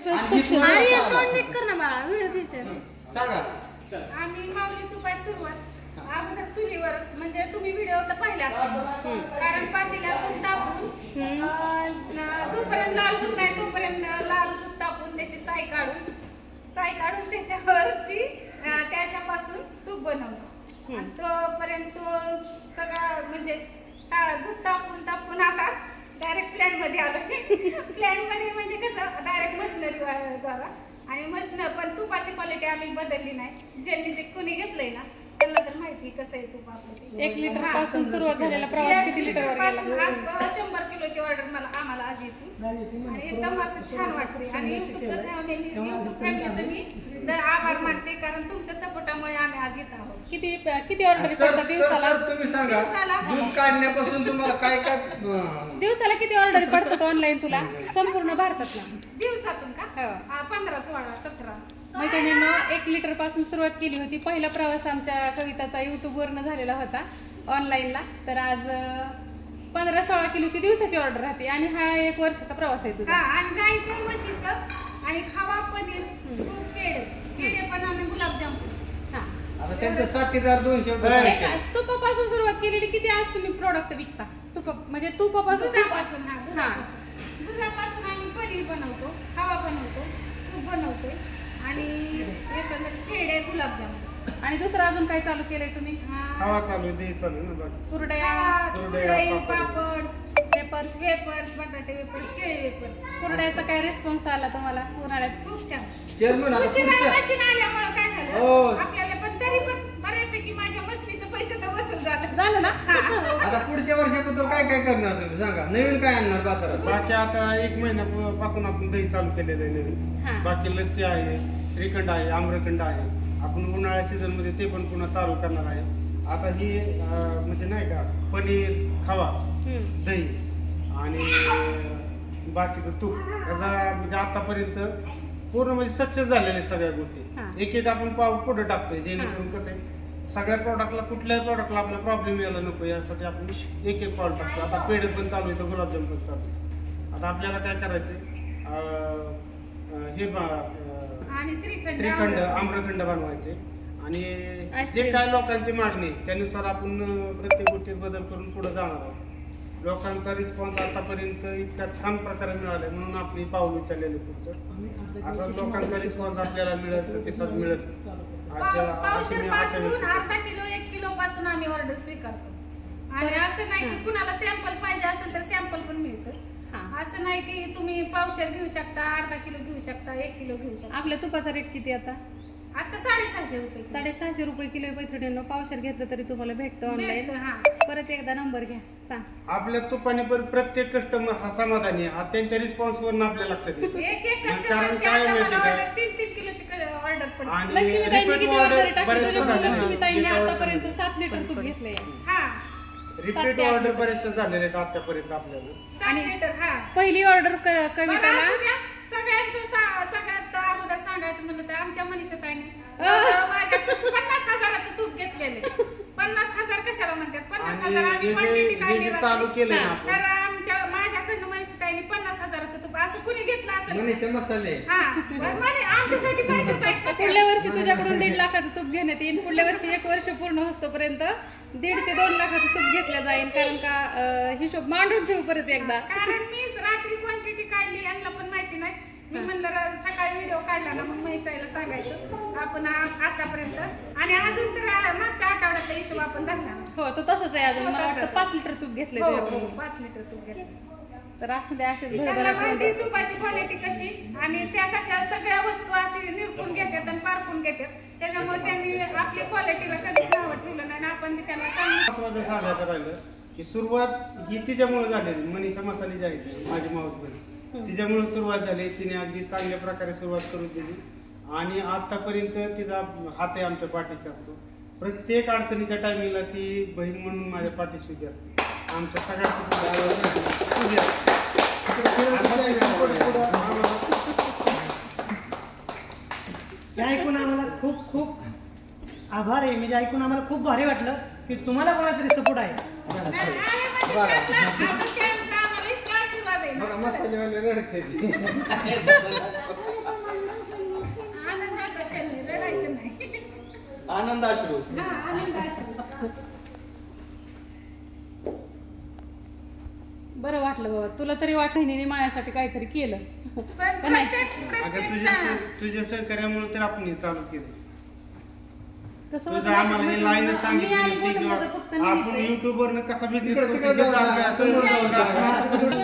आम्ही माऊली तुपाय सुरुवात अगोदर चुलीवर म्हणजे तुम्ही व्हिडिओ तर पाहिला असतील कारण पातेल्यात तूप टाकून जोपर्यंत लाल होत नाही तोपर्यंत लाल तूप टाकून त्याची साय काढून त्याच्यावरची त्याच्यापासून तूप बनवलं आणि तोपर्यंत सगळा म्हणजे दूध तापून आता डायरेक्ट प्लॅन मध्ये आलो प्लॅन मध्ये म्हणजे कसं डायरेक्ट मशिनरी द्वारा आणि मशीन पण तुपाची क्वालिटी आम्ही बदलली नाही ज्यांनी जे कोणी घेतलंय ना त्यांना तर माहिती कसं आहे तूप आपलं 1 लिटर पासून सुरुवात झालेला प्रवास किती लिटर वर गेला 100 किलोची ऑर्डर आम्हाला आज येते आणि एकदम असं छान वाटते आणि युट्यूब फॅमिलीचं मी आभार मानते कारण तुमच्या सपोर्टामुळे आम्ही आज येत आहोत किती ऑर्डर पडतात दिवसाला तुम्ही सांगा दूध काढण्यापासून तुम्हाला काय काय दिवसाला किती ऑर्डर पडतात ऑनलाईन तुला संपूर्ण भारतातला दिवसातून का 15 16 17 मैत्रिणींनो 1 लिटर पासून सुरुवात केली होती पहिला प्रवास आमच्या कविताचा युट्यूब वरनं झालेला होता ऑनलाईनला तर आज 15-16 किलोची दिवसाची ऑर्डर राहते आणि हा 1 वर्षाचा प्रवास आहे तुझा आणि गाईचं म्हशीचं आणि खावा पनीर तूप पेढे पण आम्ही गुलाबजामुन आता त्यांचं 60,200 तुपापासून सुरुवात केलेली किती आज तुम्ही प्रोडक्ट विकता म्हणजे तुपापासून दुधापासून आम्ही पनीर बनवतो खावा बनवतो तूप बनवतोय आणि एकंदर पेढे गुलाबजामुन आणि दुसरं अजून काय चालू केलंय तुम्ही खावा चालू आहे दही चालू आहे ना कुरडया पापड वेपर्स बटाटे वेपर्स केळी वेपर्स कुरड्याचा काय रिस्पॉन्स आला तुम्हाला उन्हाळ्यात खूप छान मशीन आल्यामुळे काय झालं आपल्याला पण तरी पण बऱ्यापैकी माझ्या मशीनीचं पैसे तर वसूल झालं ना आता पुढच्या वर्षाबद्दल काय काय करणार तुम्ही सांगा नवीन काय आणणार बाजारात बाकी आता 1 महिन्यापासून आपण दही चालू केलेलं आहे नवीन बाकी लस्सी आहे श्रीखंड आहे आम्रखंड आहे आपण उन्हाळ्या सीझन मध्ये ते पण पुन्हा चालू करणार आहे आता ही म्हणजे नाही का पनीर खावा दही आणि बाकीचं तूप याचा म्हणजे आतापर्यंत पूर्ण म्हणजे सक्सेस झालेले सगळ्या गोष्टी एक आपण पाव पुढे टाकतोय जेणेकरून कसं आहे सगळ्या प्रॉडक्टला कुठल्याही प्रॉडक्टला आपला प्रॉब्लेम यायला नको यासाठी आपण एक पाऊल टाकतो आता पेढे पण चालू आहे तर गुलाबजाम पण चालू आहे आता आपल्याला काय करायचंय हे श्रीखंड आम्रखंड बनवायचे आणि जे काय लोकांची मागणी त्यानुसार आपण प्रत्येक गोष्टीत बदल करून पुढे जाणार आहोत लोकांचा रिस्पॉन्स आतापर्यंत इतका छान प्रकारे मिळालाय म्हणून आपली पाऊल उचललेली पुढचं असं लोकांचा रिस्पॉन्स आपल्याला मिळत प्रतिसाद मिळत अर्धा किलो 1 किलो पासून आम्ही ऑर्डर स्वीकारतो आणि असं नाही की कुणाला सॅम्पल पाहिजे असेल तर सॅम्पल पण मिळतं असं नाही की तुम्ही पावशेर घेऊ शकता अर्धा किलो घेऊ शकता 1 किलो घेऊ शकता आपल्या तुपाचा रेट किती आता 650 रुपये 650 रुपये किलो मैत्रिणींनो पावशेर घेतलं तरी तुम्हाला भेटतं ऑनलाईन परत एकदा नंबर घ्या सांग आपल्या तुपाने पण प्रत्येक कस्टमर हा समाधानी आहे त्यांच्या रिस्पॉन्स वरून आपल्या लक्षात येतं कारण काय माहिती का 3 किलोची ऑर्डर पण आणि रिपीट ऑर्डर बरेचसे झाले आतापर्यंत 7 लिटर तूप घेतलंय रिपीट ऑर्डर बरेचसे झालेले आहेत आतापर्यंत आपल्याला 7 लिटर पहिली ऑर्डर कविताला सगळ्यात अगोदर सांगायचं म्हणलं तर आमच्या मनीषाताईने माझ्या 50,000चं तूप घेतलेले 50,000 कशाला म्हणतात 50,000 आम्ही क्वांटिटी काढली चालू केलं ना तर माझ्याकडनं मनीषाताईने 50,000चं तूप असं कुणी घेतलं असेल मसाले आमच्यासाठी मनीषाताई पुढल्या वर्षी तुझ्याकडून 1.5 लाखाचं तूप घेण्यात येईल पुढल्या वर्षी 1 वर्ष पूर्ण होतोपर्यंत 1.5 ते 2 लाखाचं तूप घेतलं जाईल कारण का हिशोब मांडून ठेवू परत एकदा कारण मी रात्री क्वांटिटी काढली यांना पण माहिती नाही मी म्हणलं सकाळी व्हिडिओ काढला ना मग महेशाईला सांगायचं आपण आतापर्यंत आणि अजून तर मागच्या आठवड्यातला हिशोब आपण धरला हो तो तसंच आहे अजून मला वाटतं 5 लिटर तूप घेतलं 5 लिटर तूप घेतलं तर असू द्या असेच तुपाची क्वालिटी कशी आणि त्या कशा सगळ्या वस्तू अशी निरपून घेतात आणि पारखून घेतात त्याच्यामुळे त्यांनी आपल्या क्वालिटीला कधीच नावं ठेवलं नाही आपण त्यांना महत्वाचं सांगायचं राहिलं की सुरुवात ही तिच्यामुळे झालेली मनीषा मसाले जी आहे माझी माऊस बहीण तिच्यामुळे सुरुवात झाली तिने अगदी चांगल्या प्रकारे सुरुवात करून दिली आणि आतापर्यंत तिचा हात आहे आमच्या पाठीशी असतो प्रत्येक अडचणीच्या टायमिंगला ती बहीण म्हणून माझ्या पाठीशी उभी असते आमच्या सगळ्या ऐकून आम्हाला खूप खूप आभार आहे म्हणजे ऐकून आम्हाला खूप भारी वाटलं की तुम्हाला कोणातरी सपोर्ट आहे मसालेवाले रडते आनंद अश्रू. हा आनंद असेल. बरं वाटलं बाबा, तुला तरी वाटलं हिने माझ्यासाठी काहीतरी केलं का नाही? अगं तुझ्या सहकार्यामुळे तर आपण हे चालू केलं. कसं तुझं आम्हाला हे लाईन सांगितली आपण युट्यूब वरनं कसा बिझनेस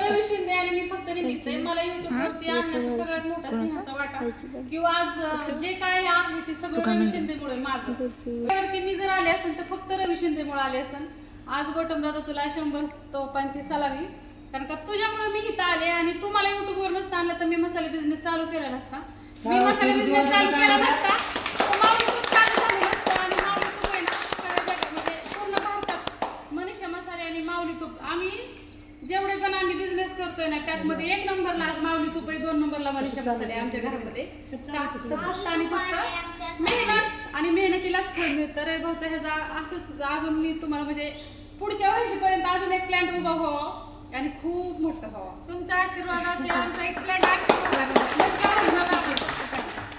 रवी शिंदे आणि मी फक्त निमित्त आहे. मला युट्यूब वरती आणण्याचा सगळ्यात मोठा सिंहाचा वाटा किंवा आज जे काय आहे ते सगळं रवी शिंदेमुळे माझं. वरती मी जर आले असेल तर फक्त रवी शिंदेमुळे आले असेल. आज गौतम दादा तुला 100 तोफांची सलामी, कारण का तुझ्यामुळे मी इथं आले आणि तू मला युट्यूब वर नसता आणलं तर मी मसाला बिझनेस चालू केला नसता. मी मसाला बिझनेस चालू केला नसता माऊली तूप. आम्ही जेवढे पण आम्ही बिझनेस करतोय ना त्यामध्ये 1 नंबरला आज माऊली तूप आहे, 2 नंबरला मनीषा मसाले आमच्या घरामध्ये. फक्त आणि फक्त मेहनत आणि मेहनतीलाच फळ मिळतं. रे भाऊचा ह्याचा असंच अजून मी तुम्हाला म्हणजे पुढच्या वर्षीपर्यंत अजून एक प्लॅन्ट उभा व्हावा आणि खूप मोठं व्हावा. तुमचा आशीर्वाद असले आमचा एक प्लॅन्ट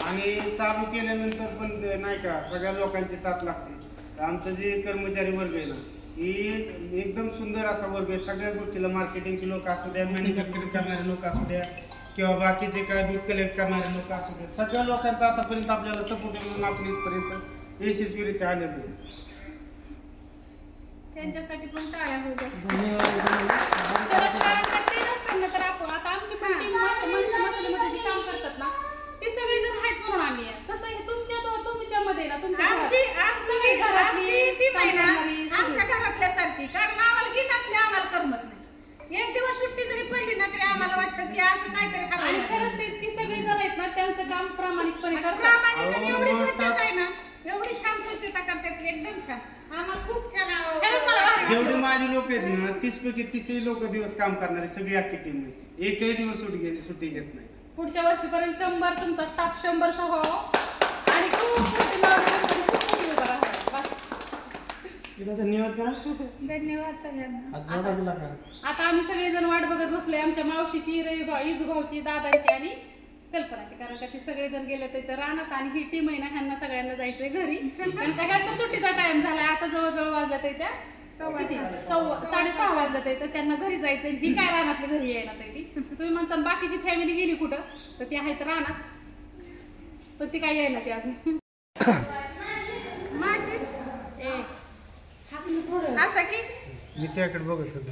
आणि चालू केल्यानंतर पण नाही का सगळ्या लोकांची साथ लागते. आमचं जे कर्मचारी वर्ग आहे ना ही एकदम सुंदर असा वर्ग आहे. सगळ्या गोष्टीला मार्केटिंगचे लोक असू द्या, मॅन्युफॅक्चरिंग करणारे लोक असू द्या किंवा बाकीचे काय दूध कलेक्ट करणारे लोक असू द्या, सगळ्या लोकांचा आतापर्यंत आपल्याला सपोर्ट म्हणून आपण इथपर्यंत यशस्वीरित्या आलेलो आहे. त्यांच्यासाठी पण टाळ्या होत्या. तर आपण आता आमची पण टीम मनीषा मसाल्यामध्ये जे काम करतात ना ते सगळे जण आहेत म्हणून आम्ही आहे. तसं हे तुमच्यामध्ये ना तुमच्या आमच्या घरातल्यासारखी, कारण आम्हाला गिन असले आम्हाला करमत नाही. एक दिवस सुट्टी जरी पडली ना तरी आम्हाला वाटतं की असं काहीतरी करावं. आणि खरंच ती सगळी जण आहेत ना त्यांचं काम प्रामाणिकपणे करतात. एवढी स्वच्छता आहे ना, एवढी छान स्वच्छता करतात एकदम छान. आम्हाला खूप छान. जेवढे माझे लोक आहेत ना 30 पैकी 30 लोक दिवस काम करणारे सगळी अख्खी टीम आहे. एकही दिवस सुट्टी घेत नाही. पुढच्या वर्षीपर्यंत 100 तुमचा स्टाफ 100चा व्हावा आणि धन्यवाद करा. धन्यवाद सगळ्यांना. आता आम्ही सगळेजण वाट बघत बसलोय आमच्या मावशीची, इजू भाऊची, दादांची आणि कल्पनाची, कारण का ते सगळेजण गेले तर रानात आणि ही टीम आहे ना ह्यांना सगळ्यांना जायचंय घरी. कारण का ह्यांचा सुट्टीचा टाइम झालाय. आता जवळजवळ वाजत आहे त्या 6:30 वाजत आहे तर त्यांना घरी जायचंय. ही काय रानातल्या घरी यायला ती. तुम्ही म्हणता बाकीची फॅमिली गेली कुठं तर ती आहेत रानात, पण ती काय यायला ती अजून. असं की मी त्याकडे बघत होतो.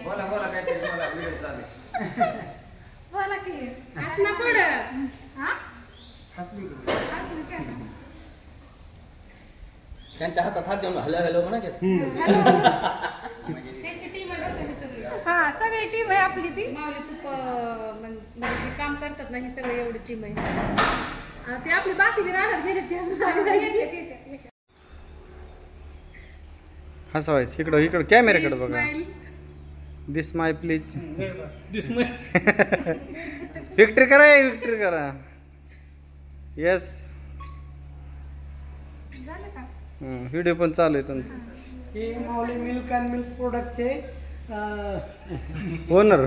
बोला काहीतरी बोला, व्हिडिओ चालू. बोला की हसना थोडं. हसली त्यांच्या हातात हात देऊन हॅलो हॅलो म्हणा की. त्यांची टीम आहे. हा सगळी टीम आहे आपली. ती माऊली तूप म्हणजे काम करतात ना ही सगळी एवढी टीम आहे. ती आपली बाकीची राहणार गेली ती अजून. हसवायचं इकडं कॅमेऱ्याकडे बघा. दिस माय प्लीज. विक्ट्री करा. येस व्हिडिओ पण चालू आहे तुमचा. हे माऊली मिल्क अँड मिल्क प्रोडक्टचे ओनर.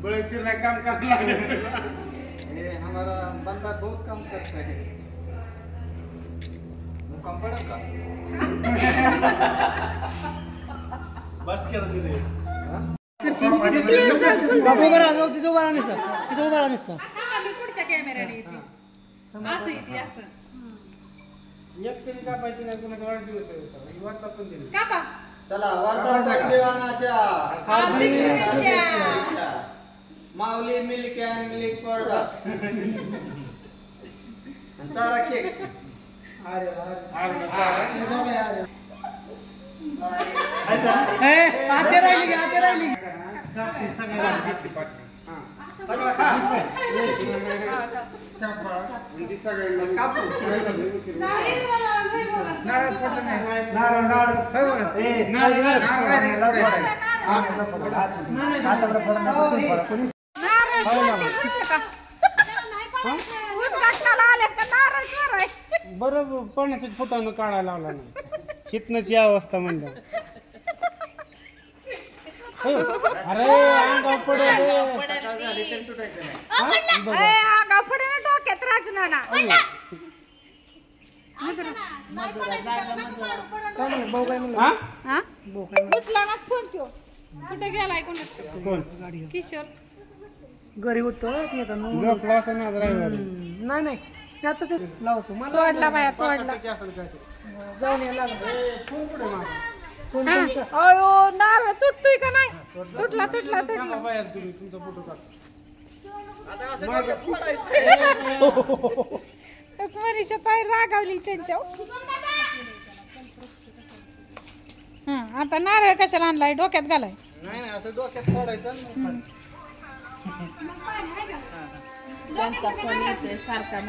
बळचिर काम करायला हमारा बंदा बहुत काम करता है. काम पडेल का? बस केलं तिथे. पुढच्या कॅमेऱ्याने असं येते असं. एक तरी का पाहिजे नाही कोणाचा वाढदिवस आहे वाटता पण दिली. काका चला वर्धा पैलवानाच्या माऊली मिल्क अँड मिल्क प्रोडक्ट. चारा केक. आते राहिली. सगळं खा. कापू. बरं पडण्यासाठी फुटानं काढायला लावला नाही. इथनच या अवस्था म्हणलं. अरे अंगावर पडेल रे. सकाळ झाली तरी तुटायचं नाही. डोक्यात राजू नाना काय म्हणलं भाऊ काय म्हणलं हा? हा भाऊ काय म्हणलं उचलानाच फोन ठेव कुठे गेलाय कोण कोण किशोर घरी उठतो मी आता झोपला असं ना रविवारी. नाही नाही मी आता ते लावतो मला तोडला बाया तोडला टक्के असेल काय ते. जाऊन यायला लागलं फोन कुठे माझा? कोण तुमचं? अयो नारळ तुटतोय का नाही तुटला तुटला काका तुटला बाहेर तुम्ही तुमचा फोटो काढ. मनीषा पाय रागावली त्यांच्या आता नारळ कशाला आणलाय डोक्यात घालाय नाही नाही असं डोक्यात फोडायचं आणि मग खायचं. सारखा